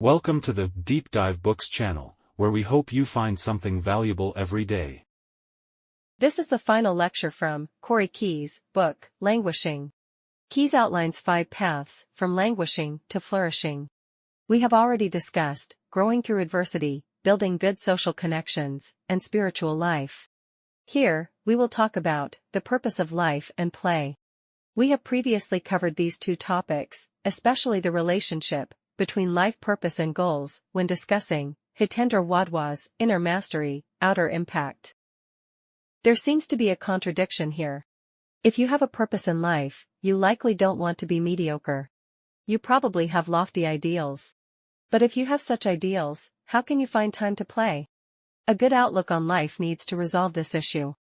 Welcome to the Deep Dive Books channel, where we hope you find something valuable every day. This is the final lecture from Corey Keyes' book, Languishing. Keyes outlines 5 paths from languishing to flourishing. We have already discussed growing through adversity, building good social connections, and spiritual life. Here, we will talk about the purpose of life and play. We have previously covered these 2 topics, especially the relationship between life purpose and goals, when discussing Hitendra Wadhwa's Inner Mastery, Outer Impact. There seems to be a contradiction here. If you have a purpose in life, you likely don't want to be mediocre. You probably have lofty ideals. But if you have such ideals, how can you find time to play? A good outlook on life needs to resolve this issue.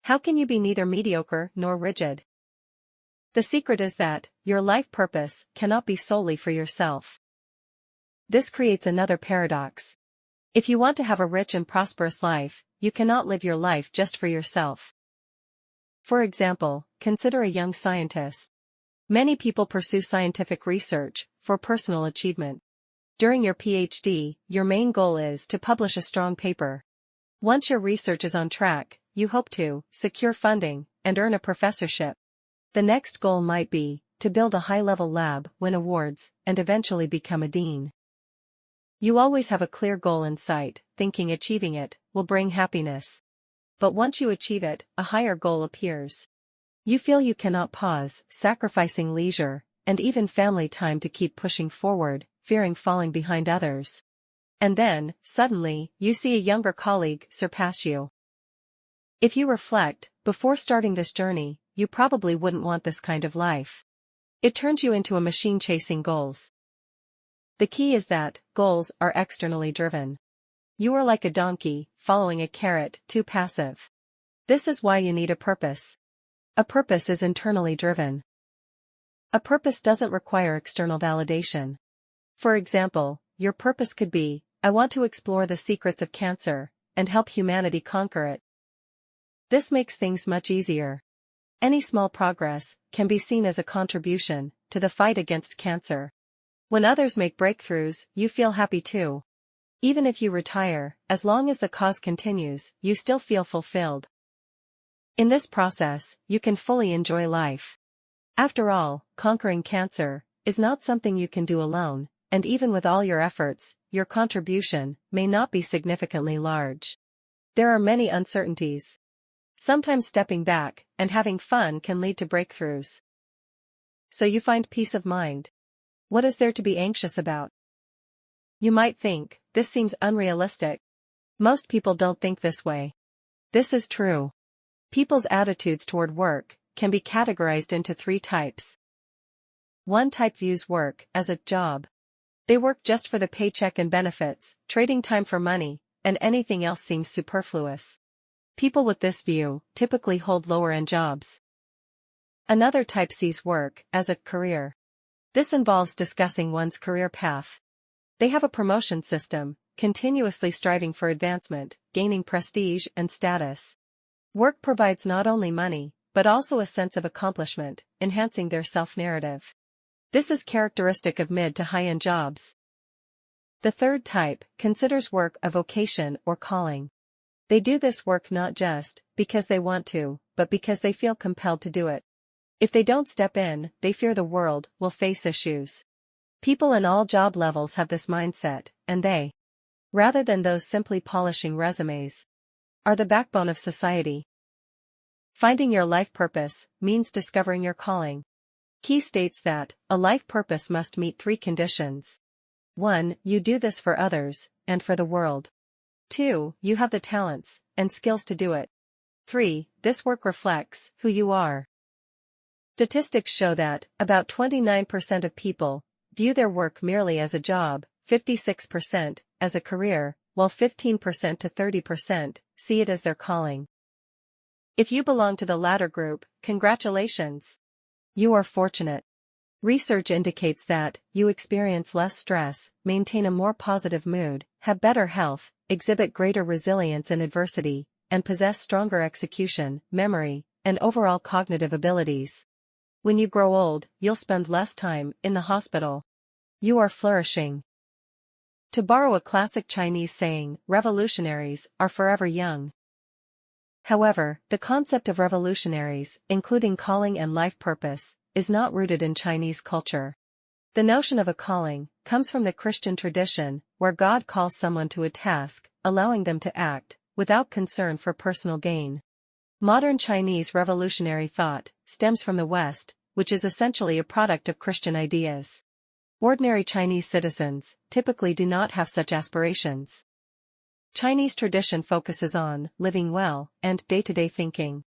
How can you be neither mediocre nor rigid? The secret is that your life purpose cannot be solely for yourself. This creates another paradox. If you want to have a rich and prosperous life, you cannot live your life just for yourself. For example, consider a young scientist. Many people pursue scientific research for personal achievement. During your PhD, your main goal is to publish a strong paper. Once your research is on track, you hope to secure funding and earn a professorship. The next goal might be to build a high-level lab, win awards, and eventually become a dean. You always have a clear goal in sight, thinking achieving it will bring happiness. But once you achieve it, a higher goal appears. You feel you cannot pause, sacrificing leisure, and even family time to keep pushing forward, fearing falling behind others. And then, suddenly, you see a younger colleague surpass you. If you reflect, before starting this journey, you probably wouldn't want this kind of life. It turns you into a machine chasing goals. The key is that goals are externally driven. You are like a donkey, following a carrot, too passive. This is why you need a purpose. A purpose is internally driven. A purpose doesn't require external validation. For example, your purpose could be, I want to explore the secrets of cancer, and help humanity conquer it. This makes things much easier. Any small progress can be seen as a contribution to the fight against cancer. When others make breakthroughs, you feel happy too. Even if you retire, as long as the cause continues, you still feel fulfilled. In this process, you can fully enjoy life. After all, conquering cancer is not something you can do alone, and even with all your efforts, your contribution may not be significantly large. There are many uncertainties. Sometimes stepping back and having fun can lead to breakthroughs. So you find peace of mind. What is there to be anxious about? You might think, this seems unrealistic. Most people don't think this way. This is true. People's attitudes toward work can be categorized into 3 types. One type views work as a job. They work just for the paycheck and benefits, trading time for money, and anything else seems superfluous. People with this view typically hold lower-end jobs. Another type sees work as a career. This involves discussing one's career path. They have a promotion system, continuously striving for advancement, gaining prestige and status. Work provides not only money, but also a sense of accomplishment, enhancing their self-narrative. This is characteristic of mid to high-end jobs. The third type considers work a vocation or calling. They do this work not just because they want to, but because they feel compelled to do it. If they don't step in, they fear the world will face issues. People in all job levels have this mindset, and they, rather than those simply polishing resumes, are the backbone of society. Finding your life purpose means discovering your calling. Key states that a life purpose must meet 3 conditions. 1. You do this for others, and for the world. 2. You have the talents and skills to do it. 3. This work reflects who you are. Statistics show that about 29% of people view their work merely as a job, 56% as a career, while 15% to 30% see it as their calling. If you belong to the latter group, congratulations. You are fortunate. Research indicates that you experience less stress, maintain a more positive mood, have better health, exhibit greater resilience in adversity, and possess stronger execution, memory, and overall cognitive abilities. When you grow old, you'll spend less time in the hospital. You are flourishing. To borrow a classic Chinese saying, revolutionaries are forever young. However, the concept of revolutionaries, including calling and life purpose, is not rooted in Chinese culture. The notion of a calling comes from the Christian tradition, where God calls someone to a task, allowing them to act, without concern for personal gain. Modern Chinese revolutionary thought stems from the West, which is essentially a product of Christian ideas. Ordinary Chinese citizens typically do not have such aspirations. Chinese tradition focuses on living well and day-to-day thinking.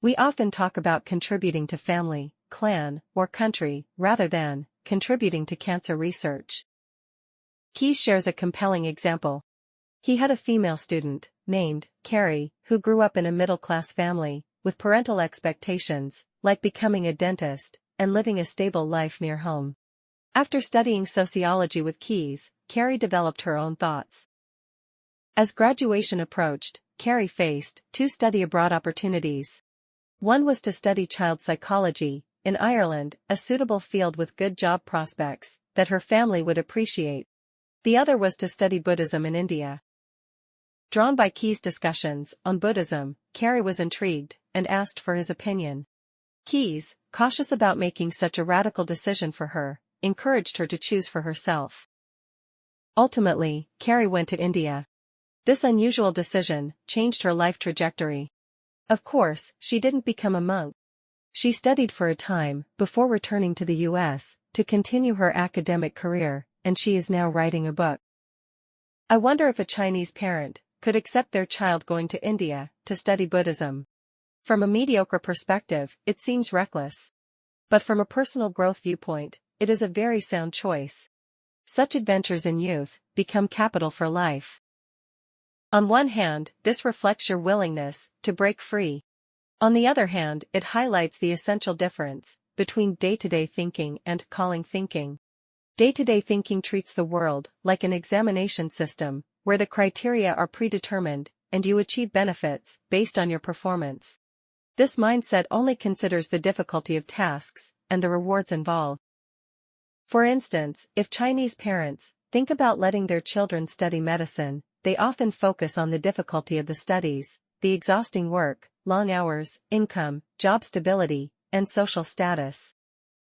We often talk about contributing to family, clan, or country, rather than contributing to cancer research. Keyes shares a compelling example. He had a female student, named Carrie, who grew up in a middle-class family, with parental expectations, like becoming a dentist, and living a stable life near home. After studying sociology with Keyes, Carrie developed her own thoughts. As graduation approached, Carrie faced two study abroad opportunities. One was to study child psychology in Ireland, a suitable field with good job prospects that her family would appreciate. The other was to study Buddhism in India. Drawn by Keyes' discussions on Buddhism, Carrie was intrigued and asked for his opinion. Keyes, cautious about making such a radical decision for her, encouraged her to choose for herself. Ultimately, Carrie went to India. This unusual decision changed her life trajectory. Of course, she didn't become a monk. She studied for a time before returning to the US to continue her academic career, and she is now writing a book. I wonder if a Chinese parent could accept their child going to India to study Buddhism. From a mediocre perspective, it seems reckless. But from a personal growth viewpoint, it is a very sound choice. Such adventures in youth become capital for life. On one hand, this reflects your willingness to break free. On the other hand, it highlights the essential difference between day-to-day thinking and calling thinking. Day-to-day thinking treats the world like an examination system, where the criteria are predetermined, and you achieve benefits based on your performance. This mindset only considers the difficulty of tasks and the rewards involved. For instance, if Chinese parents think about letting their children study medicine, they often focus on the difficulty of the studies, the exhausting work, long hours, income, job stability, and social status.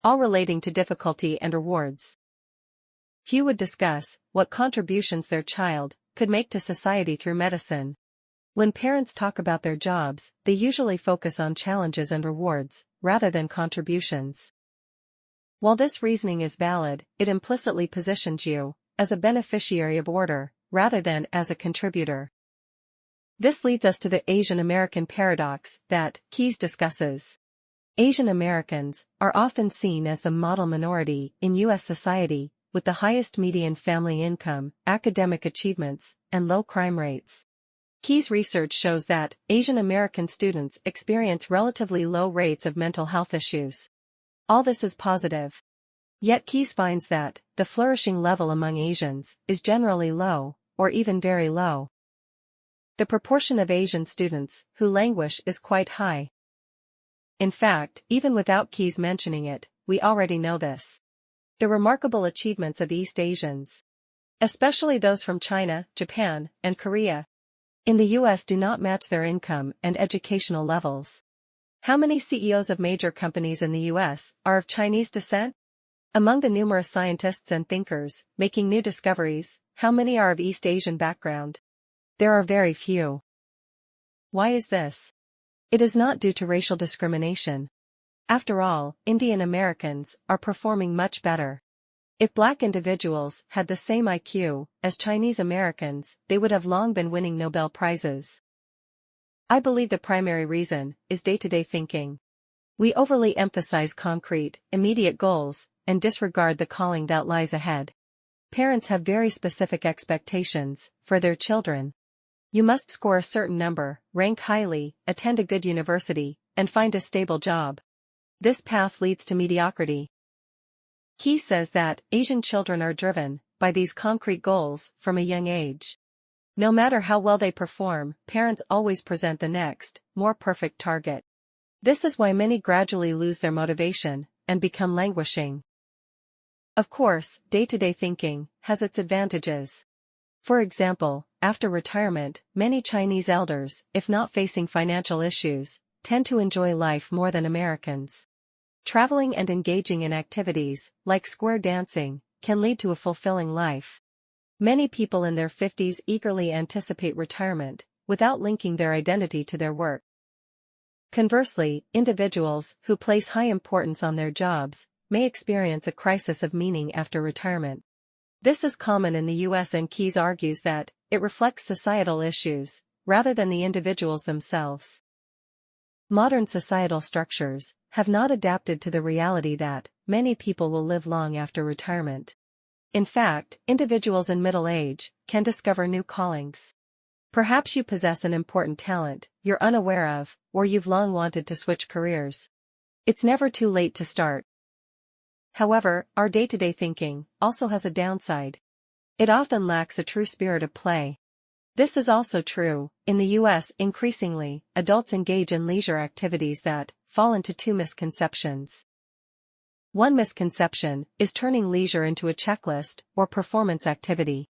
All relating to difficulty and rewards. Few would discuss what contributions their child could make to society through medicine. When parents talk about their jobs, they usually focus on challenges and rewards, rather than contributions. While this reasoning is valid, it implicitly positions you as a beneficiary of order, rather than as a contributor. This leads us to the Asian American paradox that Keyes discusses. Asian Americans are often seen as the model minority in U.S. society, with the highest median family income, academic achievements, and low crime rates. Keyes' research shows that Asian American students experience relatively low rates of mental health issues. All this is positive. Yet Keyes finds that the flourishing level among Asians is generally low, or even very low. The proportion of Asian students who languish is quite high. In fact, even without Keyes mentioning it, we already know this. The remarkable achievements of East Asians, especially those from China, Japan, and Korea, in the U.S. do not match their income and educational levels. How many CEOs of major companies in the U.S. are of Chinese descent? Among the numerous scientists and thinkers making new discoveries, how many are of East Asian background? There are very few. Why is this? It is not due to racial discrimination. After all, Indian Americans are performing much better. If Black individuals had the same IQ as Chinese Americans, they would have long been winning Nobel Prizes. I believe the primary reason is day-to-day thinking. We overly emphasize concrete, immediate goals, and disregard the calling that lies ahead. Parents have very specific expectations for their children. You must score a certain number, rank highly, attend a good university, and find a stable job. This path leads to mediocrity. Keyes says that Asian children are driven by these concrete goals from a young age. No matter how well they perform, parents always present the next, more perfect target. This is why many gradually lose their motivation and become languishing. Of course, day-to-day thinking has its advantages. For example, after retirement, many Chinese elders, if not facing financial issues, tend to enjoy life more than Americans. Traveling and engaging in activities, like square dancing, can lead to a fulfilling life. Many people in their 50s eagerly anticipate retirement, without linking their identity to their work. Conversely, individuals who place high importance on their jobs may experience a crisis of meaning after retirement. This is common in the US, and Keyes argues that it reflects societal issues, rather than the individuals themselves. Modern societal structures have not adapted to the reality that many people will live long after retirement. In fact, individuals in middle age can discover new callings. Perhaps you possess an important talent you're unaware of, or you've long wanted to switch careers. It's never too late to start. However, our day-to-day thinking also has a downside. It often lacks a true spirit of play. This is also true. In the US, increasingly, adults engage in leisure activities that fall into two misconceptions. One misconception is turning leisure into a checklist or performance activity.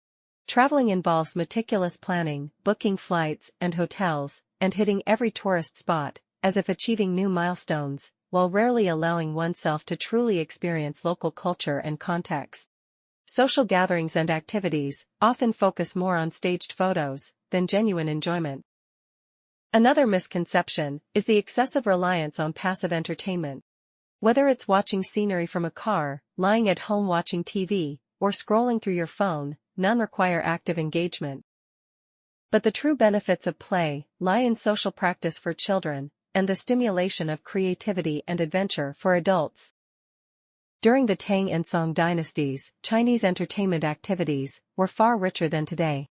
Traveling involves meticulous planning, booking flights and hotels, and hitting every tourist spot, as if achieving new milestones, while rarely allowing oneself to truly experience local culture and context. Social gatherings and activities often focus more on staged photos than genuine enjoyment. Another misconception is the excessive reliance on passive entertainment. Whether it's watching scenery from a car, lying at home watching TV, or scrolling through your phone, none require active engagement. But the true benefits of play lie in social practice for children, and the stimulation of creativity and adventure for adults. During the Tang and Song dynasties, Chinese entertainment activities were far richer than today.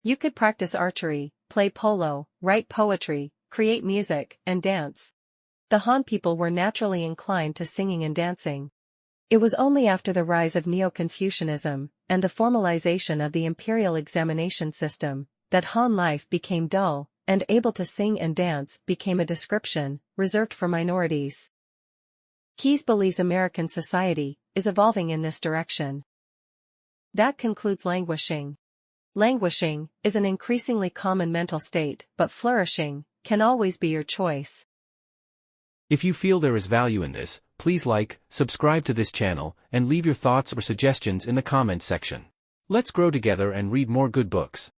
You could practice archery, play polo, write poetry, create music, and dance. The Han people were naturally inclined to singing and dancing. It was only after the rise of Neo-Confucianism and the formalization of the imperial examination system that Han life became dull, and able to sing and dance became a description reserved for minorities. Keyes believes American society is evolving in this direction. That concludes Languishing. Languishing is an increasingly common mental state, but flourishing can always be your choice. If you feel there is value in this, please like, subscribe to this channel, and leave your thoughts or suggestions in the comments section. Let's grow together and read more good books.